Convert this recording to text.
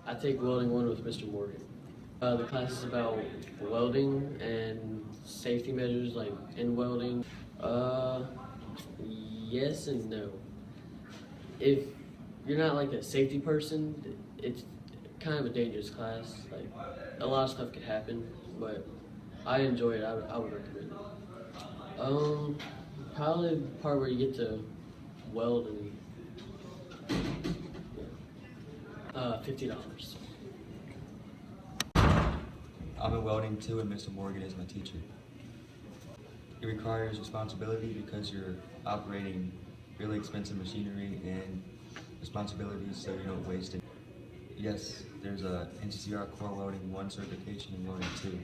I take welding 1 with Mr. Morgan. The class is about welding and safety measures like in welding. Yes and no. If you're not like a safety person, it's kind of a dangerous class. Like a lot of stuff could happen, but I enjoy it. I would recommend it. Probably the part where you get to weld and $50. I'm in welding too, and Mr. Morgan is my teacher. It requires responsibility because you're operating really expensive machinery and responsibilities so you don't waste it. Yes, there's a NCCR Core Welding 1 certification and Welding 2.